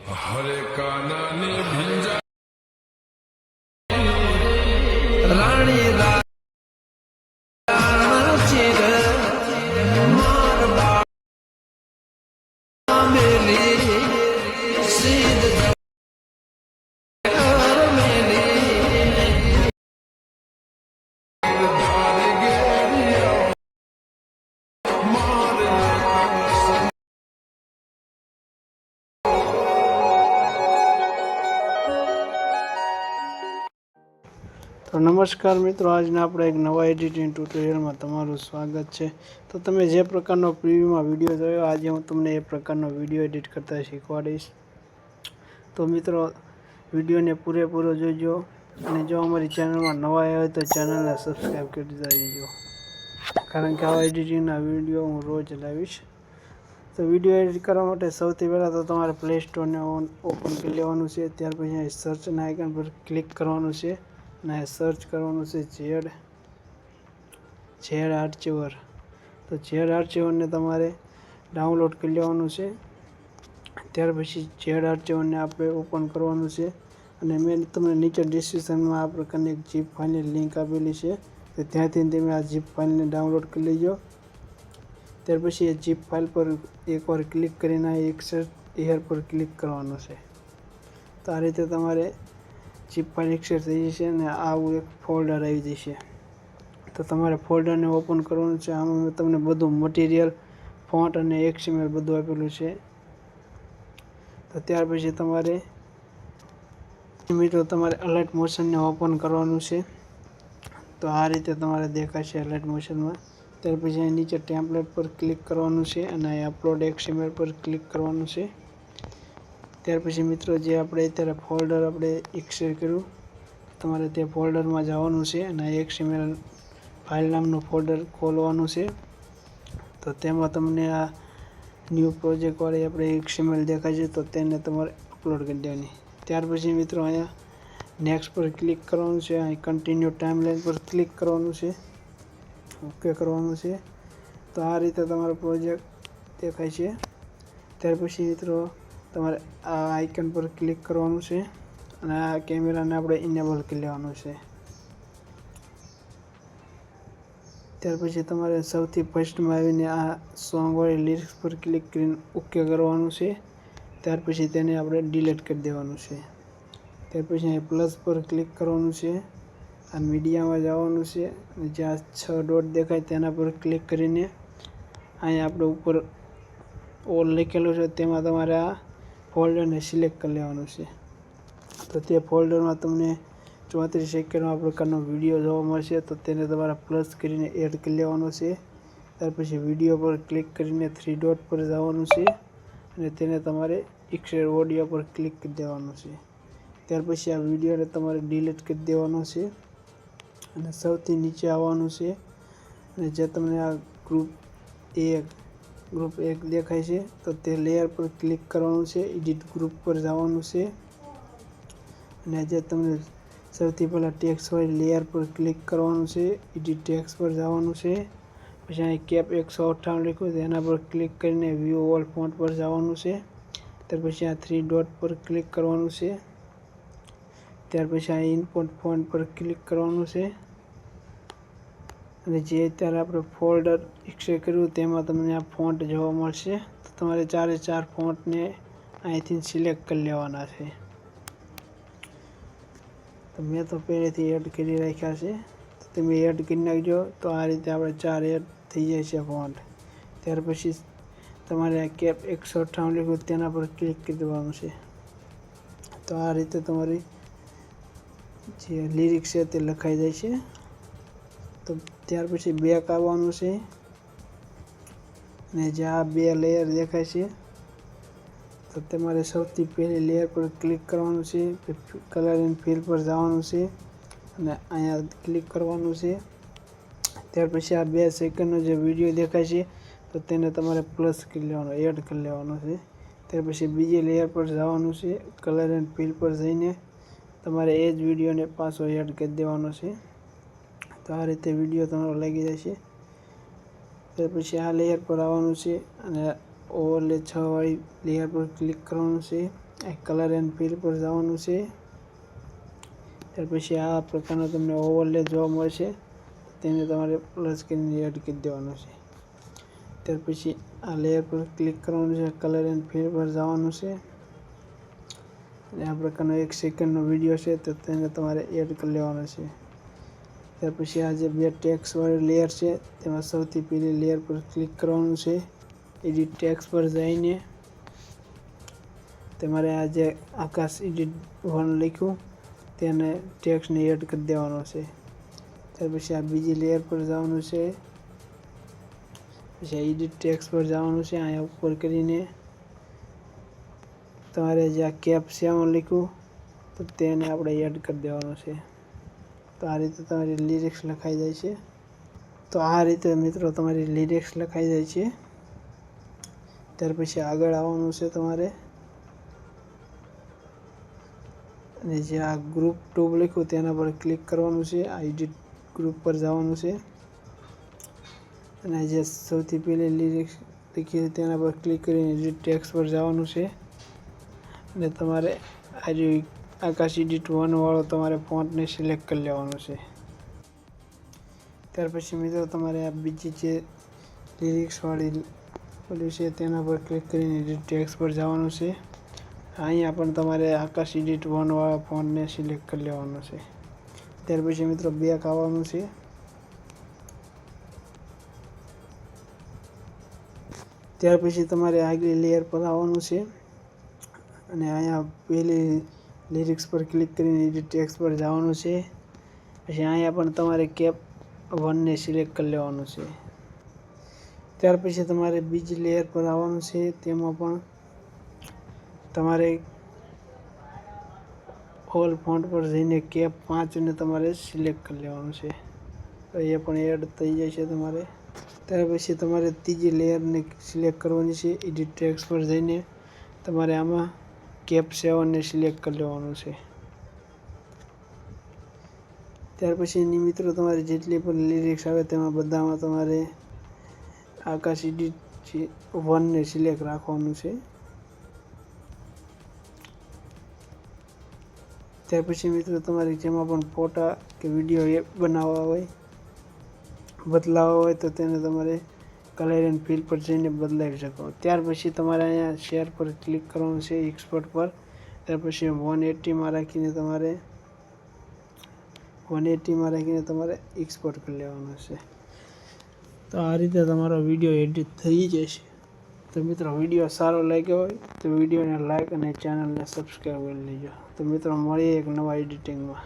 हरे काना ने भिंजा रानी राणा चिर मार बाबा मेरी सीध मेरी धार गेरिया मार तो नमस्कार मित्रों, आज આપણે એક નવા એડિટિંગ ટ્યુટોરિયલમાં તમારું સ્વાગત છે। તો તમે જે પ્રકારનો પ્રીવ્યુમાં વિડીયો જોયો, આજે હું તમને એ પ્રકારનો વિડીયો એડિટ કરતા શીખવાડીશ। તો મિત્રો, વિડીયોને પૂરેપૂરો જોજો અને જો અમારી ચેનલમાં નવા આવ્યા હોય તો ચેનલને સબસ્ક્રાઈબ કરી દેજો, કારણ કે આવા એડિટિંગના વિડીયો હું રોજ લાવીશ। તો વિડીયો એડિટ કરવા માટે સૌથી પહેલાં તો તમારે પ્લે સ્ટોરને ઓપન કરી લેવાનું છે। ત્યાર પછી અહીં સર્ચના આઇકન પર ક્લિક કરવાનું છે અને સર્ચ કરવાનું છે ઝેડ આર્ચીવર। તો ઝેડ આર્ચીવરને તમારે ડાઉનલોડ કરી લેવાનું છે। ત્યાર પછી ઝેડ આર્ચીવરને આપણે ઓપન કરવાનું છે અને મેં તમને નીચે ડિસ્ક્રિપ્શનમાં આ પ્રકારની એક ઝીપ ફાઇલની લિંક આપેલી છે, તો ત્યાંથી તમે આ ઝીપ ફાઇલને ડાઉનલોડ કરી લેજો। ત્યાર પછી એ ઝીપ ફાઇલ પર એકવાર ક્લિક કરીને એક્સટ્રેક્ટ હેર પર ક્લિક કરવાનું છે। તો આ રીતે તમારે ઝીપ ફાઇલ એક્સટ્રેક્ટ થઈ જશે અને આવું એક ફોલ્ડર આવી જશે। તો તમારે ફોલ્ડરને ઓપન કરવાનું છે। આમાં મેં તમને બધું મટીરિયલ, ફોન્ટ અને XML બધું આપેલું છે। તો ત્યાર પછી તમારે મિત્રો અલાઇટ મોશનને ઓપન કરવાનું છે। તો આ રીતે તમારે દેખાશે અલાઇટ મોશનમાં। ત્યાર પછી અહીં નીચે ટેમ્પલેટ પર ક્લિક કરવાનું છે અને અહીં અપલોડ XML પર ક્લિક કરવાનું છે। ત્યાર પછી મિત્રો જે આપણે અત્યારે ફોલ્ડર આપણે એક્સટ્રેક્ટ કર્યું, તમારે તે ફોલ્ડરમાં જવાનું છે અને XML ફાઇલ નામનું ફોલ્ડર ખોલવાનું છે। તો તેમાં તમને આ ન્યૂ પ્રોજેક્ટવાળી આપણે XML દેખાય છે, તો તેને તમારે અપલોડ કરી દેવાની। ત્યાર પછી મિત્રો અહીંયા નેક્સ્ટ પર ક્લિક કરવાનું છે, અહીં કન્ટિન્યુ ટાઈમલાઈન પર ક્લિક કરવાનું છે, ઓકે કરવાનું છે। તો આ રીતે તમારો પ્રોજેક્ટ દેખાય છે। ત્યાર પછી મિત્રો તમારે આ આઇકન પર ક્લિક કરવાનું છે અને આ કેમેરાને આપણે ઇનેબલ કરી લેવાનું છે। ત્યાર પછી તમારે સૌથી ફર્સ્ટમાં આવીને આ સોંગવાળી લિરિક્સ પર ક્લિક કરીને ઓકે કરવાનું છે। ત્યાર પછી તેને આપણે ડિલીટ કરી દેવાનું છે। ત્યાર પછી અહીં પ્લસ પર ક્લિક કરવાનું છે, આ મીડિયામાં જવાનું છે અને જ્યાં 6 ડોટ દેખાય તેના પર ક્લિક કરીને અહીંયા આપણે ઉપર ઓલ લખેલું છે તેમાં તમારે આ ફોલ્ડરને સિલેક્ટ કરી લેવાનું છે। તો તે ફોલ્ડરમાં તમને 34 સેકન્ડમાં આ પ્રકારનો વિડીયો જોવા મળશે, તો તેને તમારે પ્લસ કરીને એડ કરી લેવાનો છે। ત્યાર પછી વિડીયો પર ક્લિક કરીને 3 ડોટ પર જવાનું છે અને તેને તમારે એક્સટ્રેક્ટ ઓડિયો પર ક્લિક કરી દેવાનું છે। ત્યાર પછી આ વિડીયોને તમારે ડિલીટ કરી દેવાનો છે અને સૌથી નીચે આવવાનું છે અને જે તમને આ ગ્રુપ 1 દેખાય છે, તો તે લેયર પર ક્લિક કરવાનું છે, એડિટ ગ્રુપ પર જવાનું છે અને જે તમને સૌથી પહેલાં ટેક્સ્ટ હોય લેયર પર ક્લિક કરવાનું છે, એડિટ ટેક્સ્ટ પર જવાનું છે। પછી અહીં કેપ 158 લખ્યું છે એના પર ક્લિક કરીને વ્યૂ ઓલ ફોન્ટ પર જવાનું છે। ત્યાર પછી આ 3 ડોટ પર ક્લિક કરવાનું છે। ત્યાર પછી આ ઇમ્પોર્ટ ફોન્ટ પર ક્લિક કરવાનું છે અને જે અત્યારે આપણે ફોલ્ડર એક્સટ્રેક્ટ કર્યું તેમાં તમને આ ફોન્ટ જોવા મળશે। તો તમારે 4 ફોન્ટને અહીંથી સિલેક્ટ કરી લેવાના છે। તો મેં તો પહેલેથી એડ કરી રાખ્યા છે, તો તમે એડ કરી નાખજો। તો આ રીતે આપણે 4 એડ થઈ જાય છે ફોન્ટ। ત્યાર પછી તમારે આ કેપ 158 લખ્યું તેના પર ક્લિક કરી દેવાનું છે। તો આ રીતે તમારી જે લિરિક્સ છે તે લખાઈ જાય છે। તો ત્યાર પછી બેક આવવાનું છે અને જે આ 2 લેયર દેખાય છે, તો તમારે સૌથી પહેલી લેયર પર ક્લિક કરવાનું છે, કલર એન્ડ ફિલ પર જવાનું છે અને અહીંયા ક્લિક કરવાનું છે। ત્યાર પછી આ 2 સેકન્ડનો જે વિડીયો દેખાય છે, તો તેને તમારે પ્લસ કરી લેવાનો, એડ કરી લેવાનો છે। ત્યાર પછી બીજી લેયર પર જવાનું છે, કલર એન્ડ ફિલ પર જઈને તમારે એ જ વિડીયોને પાછો એડ કરી દેવાનો છે। તો આ રીતે વિડીયો તમારો લાગી જશે। ત્યાર પછી આ લેયર પર આવવાનું છે અને ઓવરલે 6 વાળી લેયર પર ક્લિક કરવાનું છે. આ કલર એન્ડ ફિલ પર જવાનું છે. ત્યાર પછી આ પ્રકારનો તમને ઓવરલે જોવા મળશે, તેને તમારે પ્લસ કરીને એડ કરી દેવાનું છે. ત્યાર પછી આ લેયર પર ક્લિક કરવાનું છે, કલર એન્ડ ફિલ પર જવાનું છે અને આ પ્રકારનો 1 સેકન્ડનો વિડીયો છે તો તેને તમારે એડ કરી લેવાનો છે. ત્યાર પછી આ જે 2 ટેક્સ વાળી લેયર છે તેમાં સૌથી પહેલી લેયર પર ક્લિક કરવાનું છે. એડિટ ટેક્સ પર જઈને તમારે આ જે આકાશ એડિટ 1 લખ્યું તેને ટેક્સને એડ કરી દેવાનો છે. ત્યાર પછી આ બીજી લેયર પર જવાનું છે, પછી એડિટ ટેક્સ પર જવાનું છે. અહીંયા ઉપર કરીને તમારે જે આ કેપ 7 લખ્યું તો તેને આપણે એડ કરી દેવાનું છે. તો આ રીતે તમારી લિરિક્સ લખાઈ જાય છે. તો આ રીતે મિત્રો તમારી લિરિક્સ લખાઈ જાય છે. ત્યાર પછી આગળ આવવાનું છે તમારે, અને જે આ ગ્રુપ ટ્યુબ લખ્યું તેના પર ક્લિક કરવાનું છે. આ એડિટ ગ્રુપ પર જવાનું છે અને જે સૌથી પહેલી લિરિક્સ લખી છે તેના પર ક્લિક કરીને એડિટ ટેક્સ પર જવાનું છે અને તમારે આ જે આકાશ એડિટ 1 વાળો તમારે ફોન્ટને સિલેક્ટ કરી લેવાનું છે. ત્યાર પછી મિત્રો તમારે આ બીજી જે લિરિક્સ વાળી ઓલી છે તેના પર ક્લિક કરીને એડિટ ટેક્સ પર જવાનું છે. અહીંયા પણ તમારે આકાશ એડિટ 1 વાળા ફોન્ટને સિલેક્ટ કરી લેવાનું છે. ત્યાર પછી મિત્રો બેક આવવાનું છે. ત્યાર પછી તમારે આગલી લેયર પર આવવાનું છે અને અહીંયા પહેલી લિરિક્સ પર ક્લિક કરીને એડિટ ટેક્સ પર જવાનું છે. પછી અહીંયા પણ તમારે કેપ 1 ને સિલેક્ટ કરી લેવાનું છે. ત્યાર પછી તમારે બીજી લેયર પર આવવાનું છે, તેમાં પણ તમારે ઓલ ફોન્ટ પર જઈને કેપ 5 ને તમારે સિલેક્ટ કરી લેવાનું છે. તો એ પણ એડ થઈ જાય છે તમારે. ત્યાર પછી તમારે ત્રીજી લેયરને સિલેક્ટ કરવાની છે. એડિટ ટેક્સ પર જઈને તમારે આમાં કેપ 7 ને સિલેક્ટ કરી લેવાનું છે. ત્યાર પછીની મિત્રો તમારે જેટલી પણ લિરિક્સ આવે તેમાં બધામાં તમારે આકાશ એડિટ 1 ને સિલેક્ટ રાખવાનું છે. ત્યાર પછી મિત્રો તમારે જેમાં પણ ફોટા કે વિડીયો બનાવવા હોય, બદલાવવા હોય તો તેને તમારે કલર એન્ડ ફિલ પર જઈને બદલાવી શકો. ત્યાર પછી તમારે અહીંયા શેર પર ક્લિક કરવાનું છે, એક્સપોર્ટ પર. ત્યાર પછી 180માં રાખીને તમારે એક્સપોર્ટ કરી લેવાનું છે. તો આ રીતે તમારો વિડીયો એડિટ થઈ જશે. તો મિત્રો વિડીયો સારો લાગ્યો હોય તો વિડીયોને લાઈક અને ચેનલને સબસ્ક્રાઈબ કરી લેજો. તો મિત્રો મળીએ એક નવા એડિટિંગમાં.